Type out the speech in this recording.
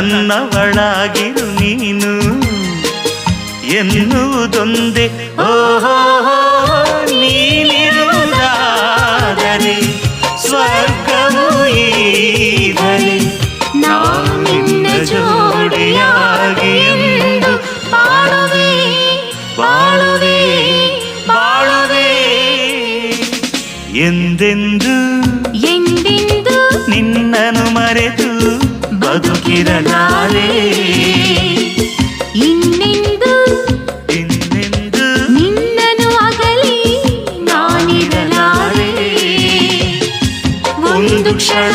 ನನ್ನವಳಾಗಿರು ನೀನು ಎನ್ನುವುದೊಂದೇ. ಓಹೋ ನೀನಿರುವುದಾದರೆ ಸ್ವರ್ಗವು ಈಗಲೇ ನಾನು ನಿನ್ನ ಜೋಡಿಯಾಗಿ ಎಂದು ಬಾಳುವೆ ಬಾಳುವೆ ಬಾಳುವೆ ಎಂದೆಂದು ಎಂದೆಂದು ನಿನ್ನನ್ನು ಮರೆತು ಬದುಕಿರಲಾರೆ. ಇನ್ನೆಂದು ಇನ್ನೆಂದು ನಿನ್ನನ್ನು ಅಗಲಿ ನಾನಿರಲಾರೆ. ಒಂದು ಕ್ಷಣ